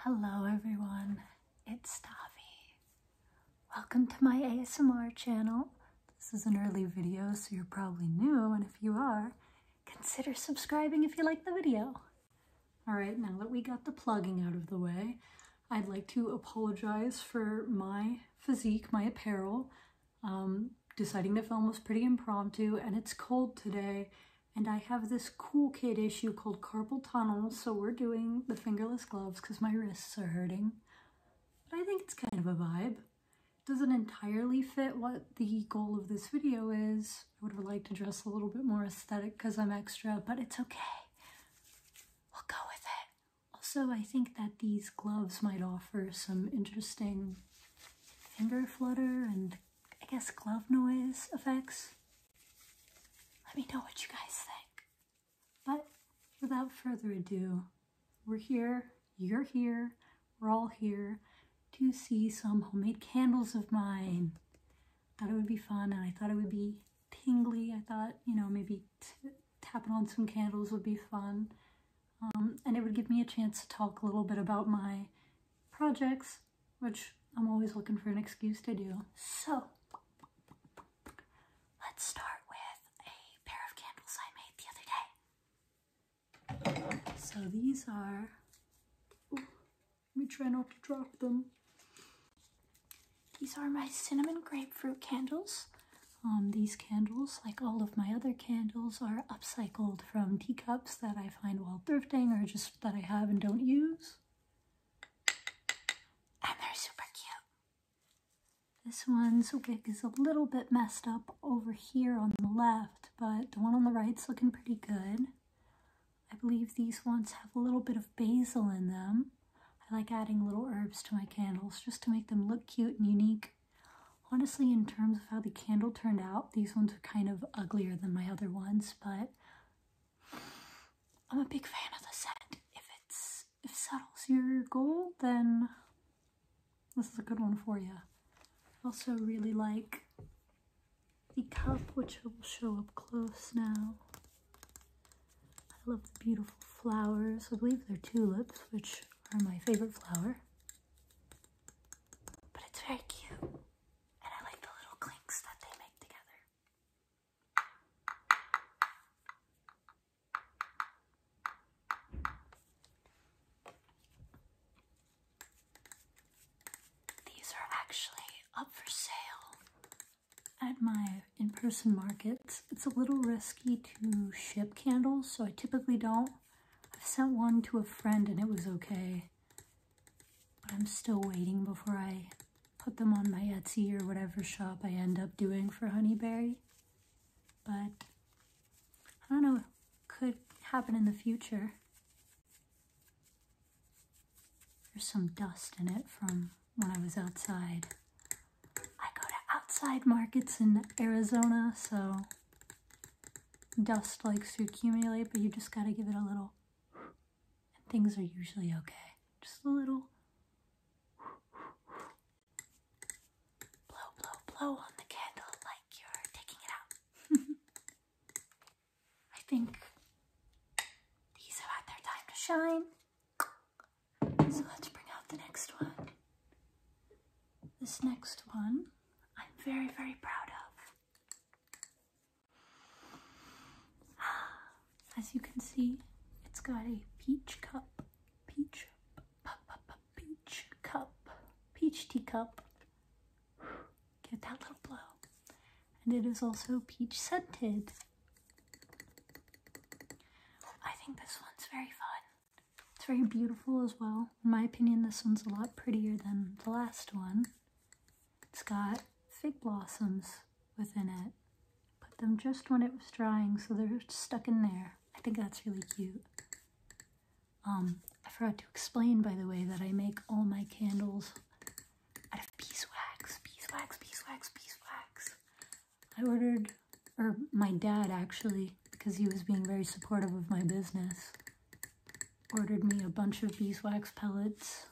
Hello everyone, it's Tavi. Welcome to my ASMR channel. This is an early video, so you're probably new, and if you are, consider subscribing if you like the video. Alright, now that we got the plugging out of the way, I'd like to apologize for my physique, my apparel. Deciding to film was pretty impromptu, and it's cold today, and I have this cool kid issue called carpal tunnel, so we're doing the fingerless gloves because my wrists are hurting. But I think it's kind of a vibe. It doesn't entirely fit what the goal of this video is. I would have liked to dress a little bit more aesthetic because I'm extra, but it's okay. We'll go with it. Also, I think that these gloves might offer some interesting finger flutter and I guess glove noise effects. Let me know what you guys think. But without further ado, we're here, you're here, we're all here to see some homemade candles of mine. Thought it would be fun, and I thought it would be tingly. I thought, you know, maybe tapping on some candles would be fun. And it would give me a chance to talk a little bit about my projects, which I'm always looking for an excuse to do. So, let's start with a pair of candles I made the other day. So these are, let me try not to drop them. These are my cinnamon grapefruit candles. These candles, like all of my other candles, are upcycled from teacups that I find while thrifting or just that I have and don't use. And they're super cute. This one's wick is a little bit messed up over here on the left, but the one on the right's looking pretty good. I believe these ones have a little bit of basil in them. I like adding little herbs to my candles just to make them look cute and unique. Honestly, in terms of how the candle turned out, these ones are kind of uglier than my other ones, but I'm a big fan of the scent. If settles your goal, then this is a good one for you. I also really like the cup, which will show up close now. I love the beautiful flowers. I believe they're tulips, which are my favorite flower. But it's very cute. And I like the little clinks that they make together. These are actually up for sale at my in-person markets. It's a little risky to ship candles, so I typically don't. I've sent one to a friend and it was okay, but I'm still waiting before I put them on my Etsy or whatever shop I end up doing for Honeyberry. But I don't know, it could happen in the future. There's some dust in it from when I was outside. I go to outside markets in Arizona, so dust likes to accumulate, but you just gotta give it a little, and things are usually okay. Just a little blow, blow, blow on the candle like you're taking it out. I think these have had their time to shine. So let's bring out the next one. This next one I'm very, very proud of. As you can see, it's got a peach cup, peach cup, peach teacup. Get that little blow. And it is also peach scented. I think this one's very fun. It's very beautiful as well. In my opinion, this one's a lot prettier than the last one. It's got fig blossoms within it. Put them just when it was drying, so they're stuck in there. I think that's really cute. I forgot to explain, by the way, that I make all my candles out of beeswax. Beeswax. I ordered, or my dad actually, because he was being very supportive of my business, ordered me a bunch of beeswax pellets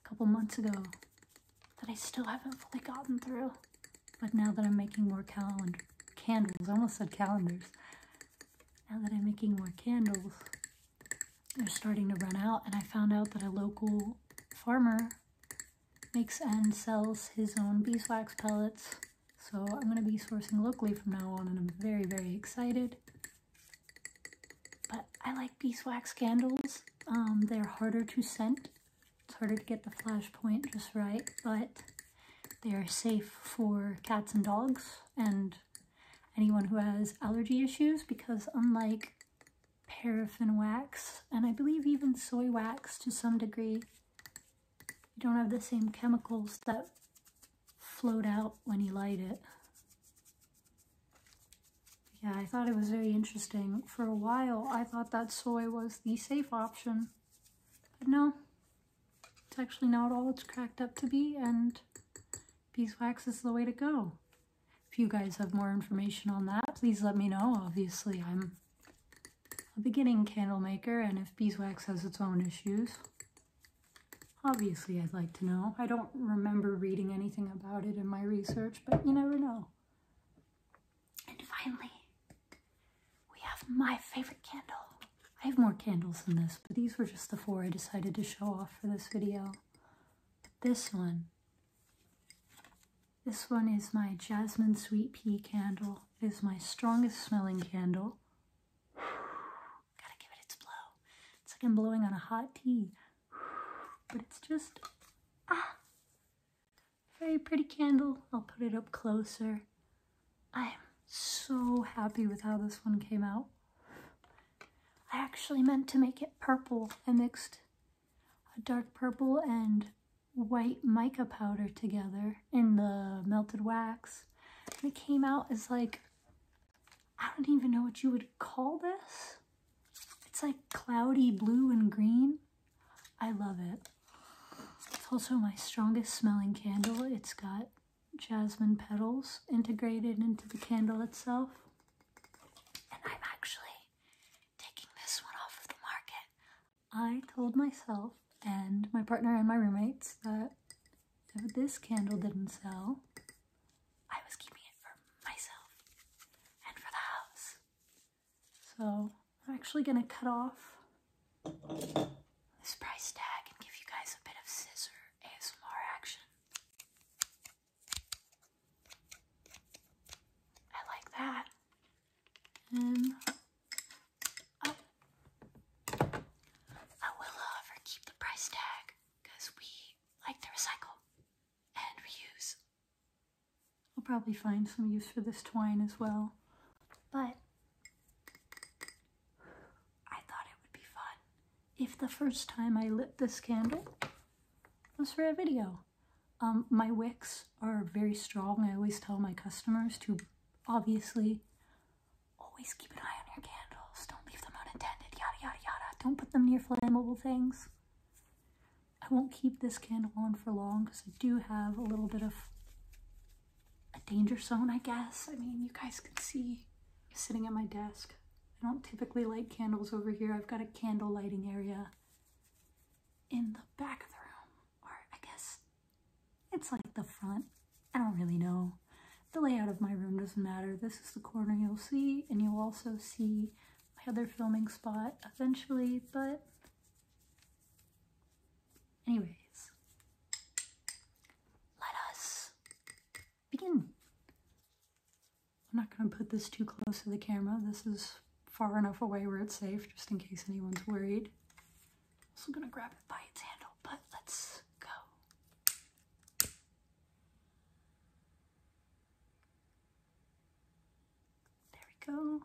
a couple months ago that I still haven't fully gotten through. But now that I'm making more candles, I almost said calendars. Now that I'm making more candles, they're starting to run out, and I found out that a local farmer makes and sells his own beeswax pellets. So I'm going to be sourcing locally from now on, and I'm very, very excited. But I like beeswax candles. They're harder to scent. It's harder to get the flash point just right, but they are safe for cats and dogs and anyone who has allergy issues, because unlike paraffin wax, and I believe even soy wax to some degree, you don't have the same chemicals that float out when you light it. Yeah, I thought it was very interesting. For a while, I thought that soy was the safe option, but no, it's actually not all it's cracked up to be, and beeswax is the way to go. If you guys have more information on that, please let me know. Obviously, I'm a beginning candle maker, and if beeswax has its own issues, obviously I'd like to know. I don't remember reading anything about it in my research, but you never know. And finally, we have my favorite candle. I have more candles than this, but these were just the 4 I decided to show off for this video. This one is my Jasmine Sweet Pea candle. It is my strongest smelling candle. Gotta give it its blow. It's like I'm blowing on a hot tea. But it's just, very pretty candle. I'll put it up closer. I am so happy with how this one came out. I actually meant to make it purple. I mixed a dark purple and white mica powder together in the melted wax. And it came out as like, I don't even know what you would call this. It's like cloudy blue and green. I love it. It's also my strongest smelling candle. It's got jasmine petals integrated into the candle itself. And I'm actually taking this one off of the market. I told myself and my partner and my roommates that if this candle didn't sell, I was keeping it for myself and for the house. So I'm actually going to cut off this price tag and give you guys a bit of scissor ASMR action. I like that. And I will, however, keep the price tag because we like to recycle and reuse. I'll probably find some use for this twine as well, but I thought it would be fun if the first time I lit this candle was for a video. My wicks are very strong. I always tell my customers to obviously always keep an eye on your candles. Don't leave them unattended, yada yada yada. Don't put them near flammable things. I won't keep this candle on for long because I do have a little bit of a danger zone, I guess. I mean, you guys can see I'm sitting at my desk. I don't typically light candles over here. I've got a candle lighting area in the back of the room, or I guess it's like the front. I don't really know. The layout of my room doesn't matter. This is the corner you'll see, and you'll also see my other filming spot eventually, but anyways, let us begin. I'm not going to put this too close to the camera. This is far enough away where it's safe, just in case anyone's worried. I'm also going to grab it by its handle, but let's go. There we go.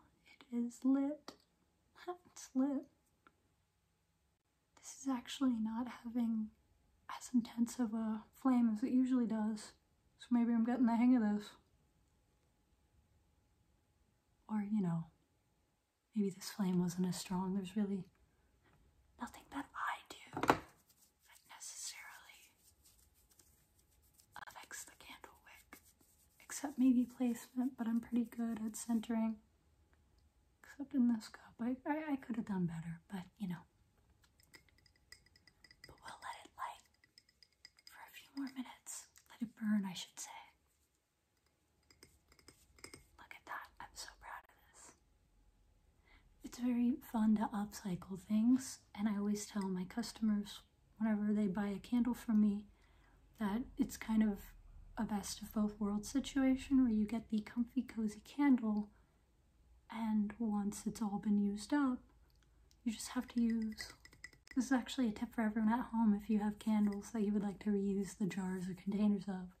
It is lit. It's lit. This is actually not having as intense of a flame as it usually does. So maybe I'm getting the hang of this. Or, you know, maybe this flame wasn't as strong. There's really nothing that I do that necessarily affects the candle wick. Except maybe placement, but I'm pretty good at centering. Except in this cup. I could have done better, but you know. But we'll let it light for a few more minutes. Let it burn, I should say. Look at that. I'm so proud of this. It's very fun to upcycle things, and I always tell my customers whenever they buy a candle from me that it's kind of a best of both worlds situation where you get the comfy cozy candle, and once it's all been used up, you just have to use. This is actually a tip for everyone at home if you have candles that you would like to reuse the jars or containers of.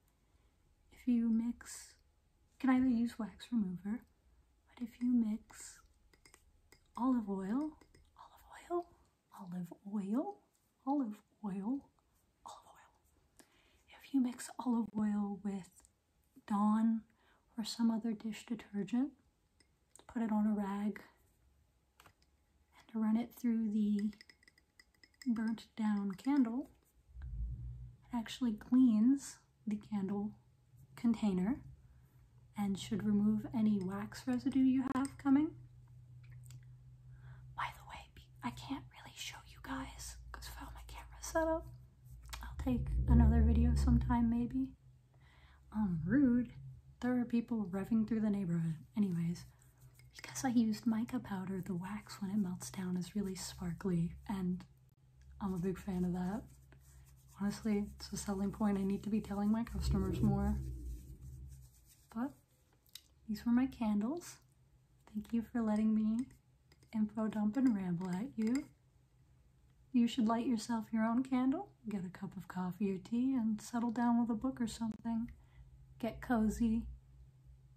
If you mix, you can either use wax remover, but if you mix olive oil, if you mix olive oil with Dawn or some other dish detergent, put it on a rag and run it through the burnt down candle, it actually cleans the candle container and should remove any wax residue you have coming. By the way, I can't really show you guys because I found my camera set up. I'll take another video sometime maybe. Rude. There are people revving through the neighborhood. Anyways, because I used mica powder, the wax when it melts down is really sparkly, and I'm a big fan of that. Honestly, it's a selling point I need to be telling my customers more. But these were my candles. Thank you for letting me info dump and ramble at you. You should light yourself your own candle, get a cup of coffee or tea, and settle down with a book or something. Get cozy,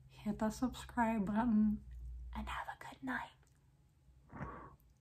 hit the subscribe button, and have a good night.